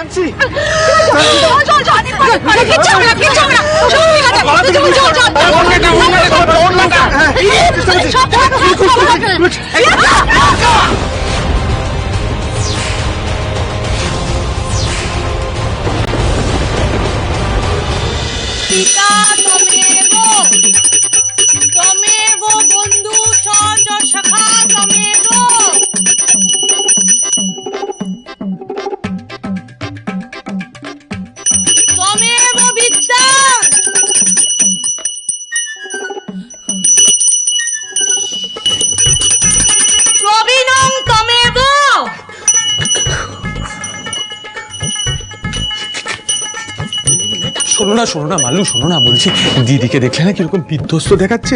যাচ্ছি। তমেব বন্ধু সচ সখা তমেব তমেব বিদ্যা প্রবীণং তমেব। শোনো না মাল্লু, শোনো না, বলছি দিদিকে দেখলে না কিরকম বিধ্বস্ত দেখাচ্ছে।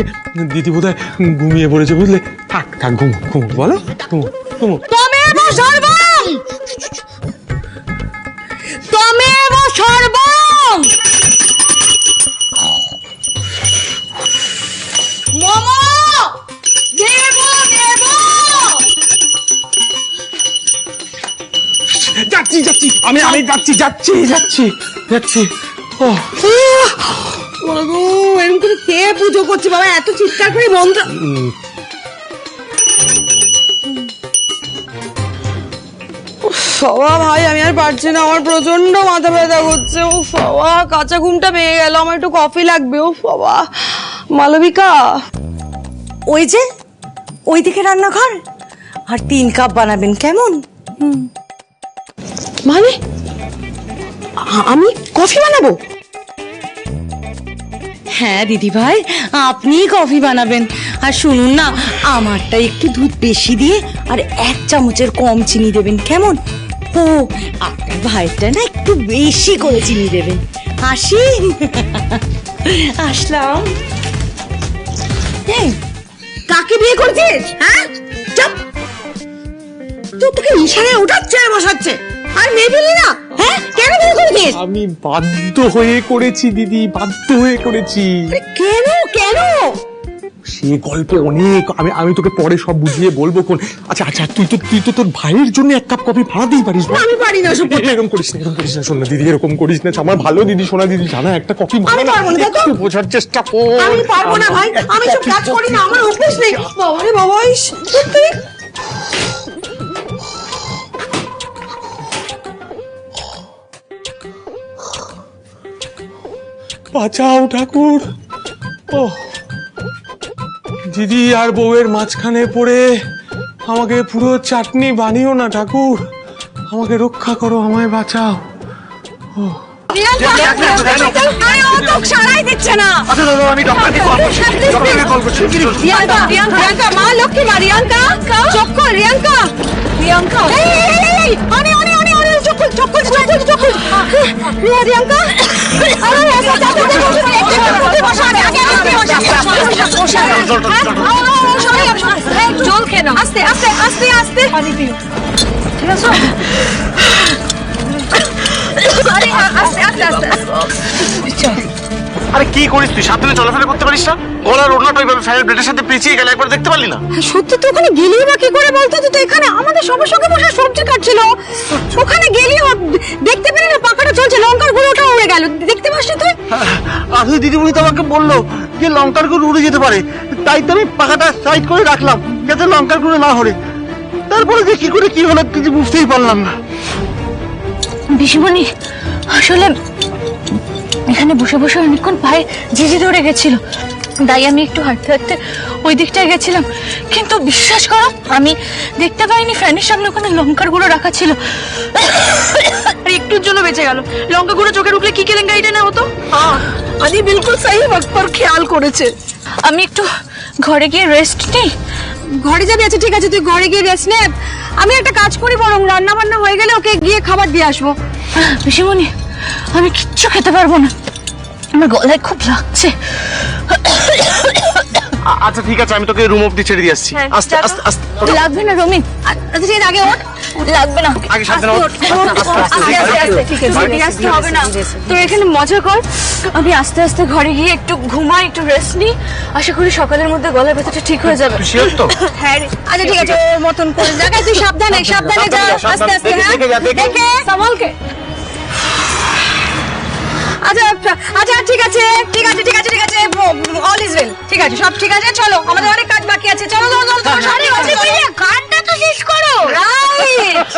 দিদি বোধহয় ঘুমিয়ে পড়েছে, বুঝলে? থাক থাক, ঘুমো ঘুমো, বলো ঘুমো ঘুমো। তমেব সর্বং তমেব সর্বং মম দেব দেব। যাচ্ছি যাচ্ছি, আমি যাচ্ছি যাচ্ছি যাচ্ছি যাচ্ছি। ও এরকম করে কে পুজো করছে বাবা? এত চিৎকার করে মন্ত্র। বাবা ভাই, আমি আর পারছি না, আমার প্রচন্ড মাথা ব্যথা করছে। ও বাবা, কাঁচা ঘুমটা পেয়ে গেল, আমার একটু কফি লাগবে। ও বাবা, মালবিকা, ওই যে ওইদিকে রান্নাঘর, আর 3 কাপ বানাবেন কেমন? মানে আমি কফি বানাবো? হ্যাঁ দিদি ভাই, আপনি কফি বানাবেন। আর শুনুন না, আমারটা একটু দুধ বেশি দিয়ে আর 1 চামচের কম চিনি দেবেন কেমন? ও, আপনার ভাইটা না একটু বেশি করে চিনি দেবেন। আসি। আসলাম। এই, কাকে বিয়ে করছিস? হ্যাঁ, চুপ। তোকে ইশারায় উঠাচ্ছে আর বসাচ্ছে, আর মেয়ে দিলি না? হ্যাঁ, কেন বিয়ে করছিস? আমি বাধ্য হয়ে করেছি দিদি, বাধ্য হয়ে করেছি। কেন কেন? সে গল্প অনেক, আমি তোকে পরে সব বুঝিয়ে বলবো। কোন আচ্ছা আচ্ছা, তুই তো তোর ভাইয়ের জন্য 1 কাপ কফি ভাড়াতেই পারিস। আমি পারি না। এরকম করিস না, এরকম করিস না। শোন না দিদি, এরকম করিস না। আমার ভালো দিদি, সোনা দিদি, জানা একটা কফি আমি পারবো না, দেখো। একটু বোঝার চেষ্টা কর। আমি পারবো না ভাই, আমি সব কাজ করি না, আমার অভ্যেস নেই। বাবা রে বাবা, সত্যি। বাঁচাও ঠাকুর। ও দিদি আর বউয়ের মাঝখানে পড়ে আমাকে পুরো চাটনি বানিও না ঠাকুর, আমাকে রক্ষা করো, আমায় বাঁচাও। সারাই দিচ্ছে না। রিয়াঙ্কা, মা লক্ষ্মী মা, রিয়াঙ্কা চক্কর, রিয়াঙ্কা রিয়াঙ্কা, রিয়াঙ্কা জল খেয়ে নাও, আস্তে আস্তে আস্তে আস্তে পানি পিও, ঠিক আছে? আস্তে আস্তে আস্তে আস্তে। আরে কি করিস তুই? সাবধানে চলাফেরা করতে পারিস না? গলার ওড়নাটা ওইভাবে ফ্যানের ব্লেডের সাথে পেঁচিয়ে গেল, একবার দেখতে পারলি না? সত্যি তো ওখানে গেলি বা কি করে বলতো? তুই তো এখানে আমাদের সবার সঙ্গে বসে সবজি কাটছিল, ওখানে গেলি দেখতে পেলি না? পাখাটা চলছে, লঙ্কার গুঁড়োটা উড়ে গেল, দেখতে পাসনি তুই? আর ওই দিদিমণি তো আমাকে বললো যে লঙ্কার গুঁড়ো উড়ে যেতে পারে, তাই তো আমি পাখাটা সাইড করে রাখলাম যাতে লঙ্কার গুঁড়ো না হরে। তারপরে যে কি করে কি হলো কিছু বুঝতেই পারলাম না। পিসিমণি, আসলে এখানে বসে বসে অনেকক্ষণ পায়ে ঝিঝি ধরে গেছিল, তাই আমি একটু হাঁটতে হাঁটতে ওই দিকটায় গেছিলাম। কিন্তু বিশ্বাস করো, আমি দেখতে পাইনি ফ্যানের সামনে ওখানে লঙ্কার গুঁড়ো রাখা ছিল, আর একটুর জন্য বেঁচে গেল। লঙ্কা গুঁড়ো চোখে ঢুকলে কি কেলেঙ্কারিটা না হতো। আদি বিলকুল সহি ওয়াক্ত পর খেয়াল করেছে। আমি একটু ঘরে গিয়ে রেস্ট নিই। ঘরে যাবি? আচ্ছা ঠিক আছে, তুই ঘরে গিয়ে রেস্ট নে। আমি একটা কাজ করি, বরং রান্না বান্না হয়ে গেলে ওকে গিয়ে খাবার দিয়ে আসবো। পিসিমণি, আমি কিচ্ছু খেতে পারবো না, আমার গলায় খুব লাগছে। আচ্ছা ঠিক আছে, আমি তোকে রুম অব্দি ছেড়ে দিয়ে আসছি। আস্তে আস্তে আস্তে। লাগবে না রমিন, আচ্ছা এর আগে ওঠ, লাগবে না। আগে সাবধানে ওঠ। ঠিক আছে, হবে না। তোর এখানে মজা কর, আমি আস্তে আস্তে ঘরে গিয়ে একটু ঘুমাই, একটু রেস্ট নিই। আশা করি সকালের মধ্যে গলার ব্যথাটা ঠিক হয়ে যাবে। শিওর তো? হ্যাঁ রে। আচ্ছা ঠিক আছে, ওর মতন করে জায়গায় তুই সাবধানে সাবধানে যা, আস্তে আস্তে। হ্যাঁ, দেখে সামালকে। আচ্ছা আচ্ছা ঠিক আছে ঠিক আছে ঠিক আছে ঠিক আছে অল ইজ ওয়েল ঠিক আছে সব ঠিক আছে চলো আমাদের অনেক কাজ বাকি আছে চলো চলো চলো চলো সারি আছে গানটা তো শেষ করো রাইট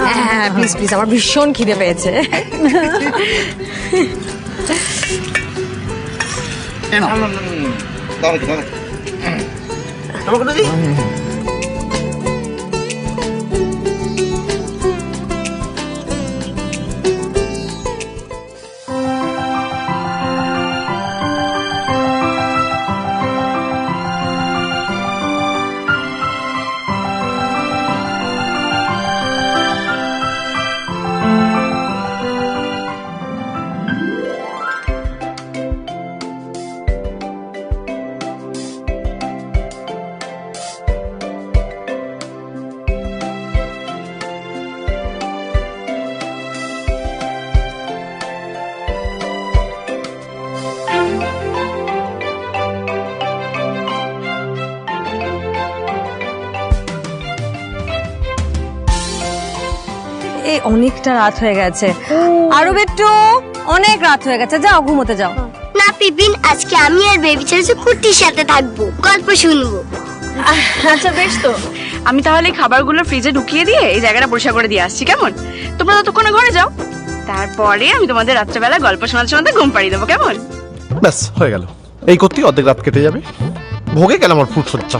হ্যাঁ প্লিজ প্লিজ আমার ভীষণ খিদে পেয়েছে এই অনেকটা রাত হয়ে গেছে আরো একটু অনেক রাত হয়ে গেছে যাও ঘুমোতে যাও না পিপিন আজকে আমি আর বেবি ছেলে কুর্তির সাথে থাকবো গল্প শুনবো আচ্ছা বেশ তো আমি তাহলে খাবারগুলো ফ্রিজে ঢুকিয়ে দিয়ে এই জায়গাটা পরিষ্কার করে দিয়ে আসছি কেমন তোমরা ততক্ষণে ঘরে যাও তারপরে আমি তোমাদের রাত্রেবেলা গল্প শোনাতে শোনাতে ঘুম পাড়িয়ে দেবো কেমন ব্যাস হয়ে গেল এই করতেই অর্ধেক রাত কেটে যাবে ভোগে গেল আমার ফুটসজ্জা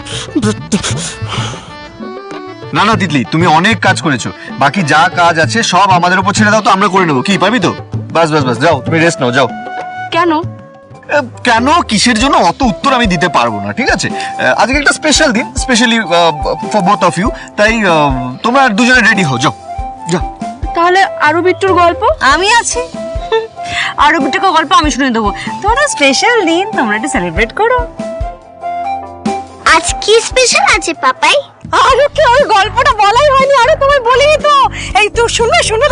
না না তিতলি তুমি অনেক কাজ করেছো বাকি যা কাজ আছে সব আমাদের উপর ছেড়ে দাও তো আমরা করে নেবো কি পারবি তো বাস বাস বাস যাও তুমি রেস্ট নাও যাও কেন কেন কিসের জন্য অত উত্তর আমি দিতে পারবো না ঠিক আছে আজকে একটা স্পেশাল দিন specially for both of you তাই তোমরা দুজনে রেডি হও যাও যাও তাহলে আরো বিট্টুর গল্প আমি আছি আরো বিট্টুকে গল্প আমি শুনে দেবো তোমরা স্পেশাল দিন তোমরা একটু সেলিব্রেট করো আজ কি স্পেশাল আছে পাপাই আরে কি ওই গল্পটা বলাই হয়নি আরে তোমায় বলিনি তো এই তো শুনো শুনো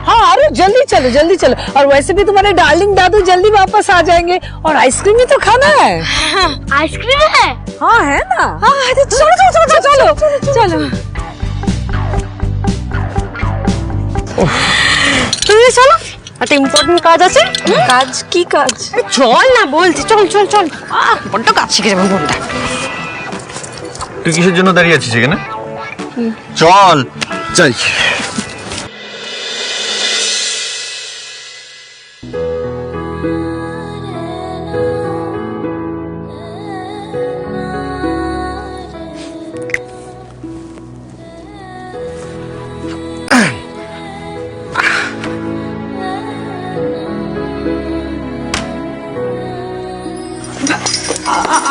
हाँ अरे जल्दी चलो और वैसे भी तुम्हारे डार्लिंग दादू जल्दी वापस आ जाएंगे और आइसक्रीम भी तो खाना है আইসক্রিম হ্যাঁ हाँ है ना हाँ चलो चलो चलो चलो चलो তুমি চলো একটা ইম্পর্টেন্ট কাজ আছে কাজ কি কাজ চল না বলছি চল চল চল বড্ড কাজ শিখে যাবে বোনটা তুই কিসের জন্য দাঁড়িয়ে আছিস এখানে চল যাই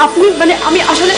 আপনি মানে আমি আসলে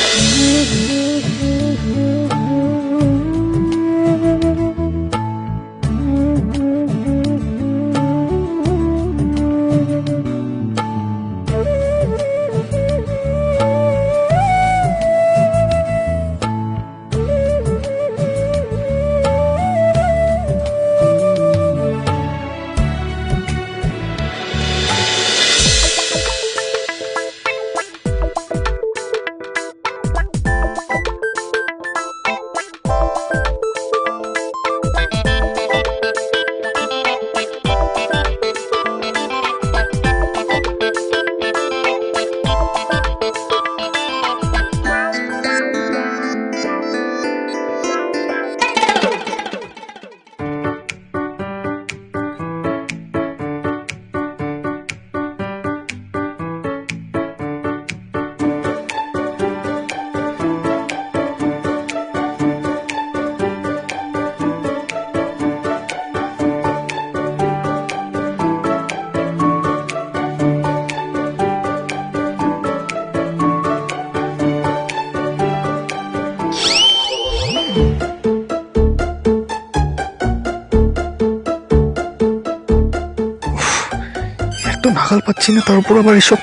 তো নাগাল পাচ্ছি না, তার উপর আবার এসব।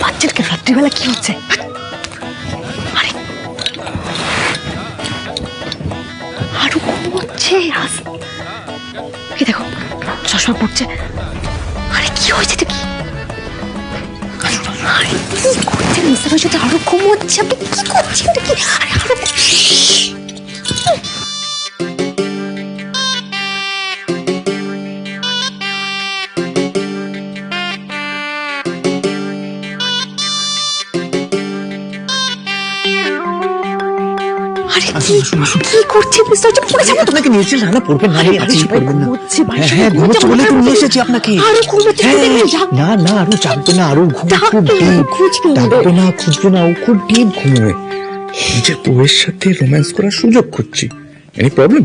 বাচ্চাকে রাত্রিবেলা কি হচ্ছে? আরো ঘুমোচ্ছে। এই দেখো চশমা পড়ছে। আরে কি হয়েছে দেখি? আরে কি করছেন মিস্টার রশিদ? আরো ঘুমোচ্ছে। আপনি কি করছেন দেখি? আরে আরো কি করছেন মিস্টার? পড়ে যাবো। আপনাকে নিয়েছি না, পড়বেন না, আছি পড়বেন না। ঘুমোচ্ছে হ্যাঁ ঘুমোচ্ছে বলে তো নিয়ে এসেছি আপনাকে। আরো ঘুমোচ্ছে। না না, আরো জাগবে না, আরো ঘুম খুব ডিপ। ডাকবে না, খুঁজবে না, ও খুব ডিপ ঘুমোবে। নিজের বউয়ের সাথে রোম্যান্স করার সুযোগ খুঁজছি। Any problem?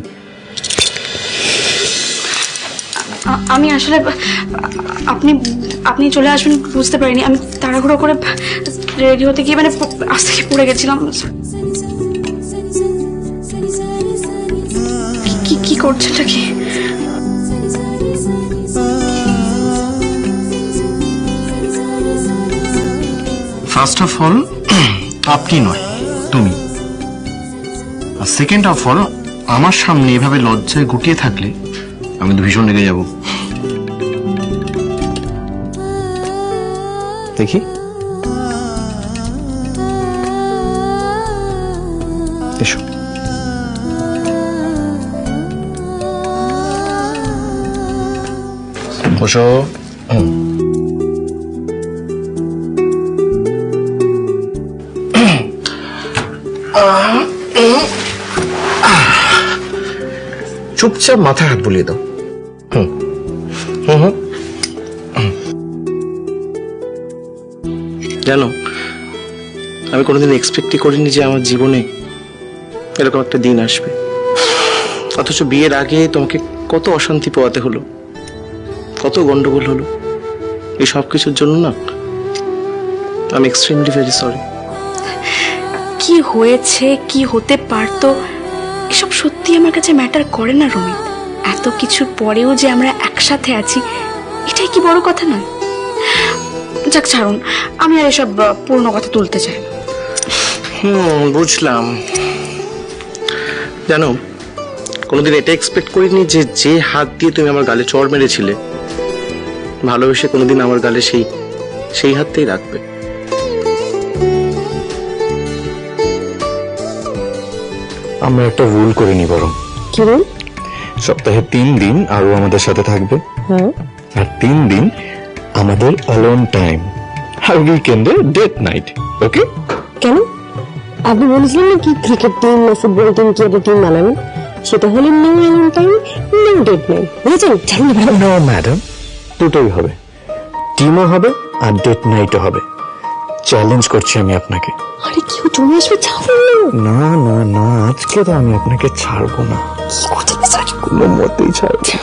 আমি আসলে আপনি আপনি চলে আসবেন বুঝতে পারিনি। আমি তাড়াহুড়ো করে রেডি হতে গিয়ে মানে আস্তে পড়ে গেছিলাম। কি করছেটা কি? ফার্স্ট অফ অল আপনি নয়, তুমি। আর সেকেন্ড অফ অল, আমার সামনে এভাবে লজ্জায় গুটিয়ে থাকলে আমি তো ভীষণ রেগে যাব। দেখি এসো। বসো। চুপচাপ মাথা হাত বুলিয়ে দাও। জানো, আমি কোনোদিন এক্সপেক্টই করিনি যে আমার জীবনে এরকম একটা দিন আসবে। অথচ বিয়ের আগে তোমাকে কত অশান্তি পোয়াতে হলো, কত গন্ডগোল হলো। এই সব কিছুর জন্য না, আমি এক্সট্রিমলি ভেরি সরি। কি হয়েছে, কি হতে পারতো, এসব সত্যি আমার কাছে ম্যাটার করে না রমিত। এত কিছুর পরেও যে আমরা একসাথে আছি, এটাই কি বড় কথা নয়? যাক ছাড়ুন, আমি আর এসব পূর্ণ কথা তুলতে চাই না। বুঝলাম। জানো, কোনোদিন এটা এক্সপেক্ট করিনি যে যে হাত দিয়ে তুমি আমার গালে চড় মেরেছিলে, ভালোবেসে কোনোদিন আমার গালে সেই হাতটাই রাখবে। আমরা একটা রুল করে নি বরং। কি বল? সপ্তাহে 3 দিন আরো আমাদের সাথে থাকবে, আর 3 দিন আমাদের অলোন টাইম, আর উইকেন্ডে ডেট নাইট। ওকে? কেন? আপনি বলেছিলেন না কি ক্রিকেট টিম না ফুটবল টিম কি একটা টিম বানাবেন? সেটা হলে no alone time, no date night. বুঝেছেন? জানেন না? নো ম্যাডাম, দুটোই হবে, টিমও হবে আর ডেট নাইটও হবে। চ্যালেঞ্জ করছি আমি আপনাকে। আরে কেউ চলে আসবে, ছাড়ুন না। না না না, আজকে তো আমি আপনাকে ছাড়বো না, কি করছেন মিস্টার? কোনো মতেই ছাড়বো না।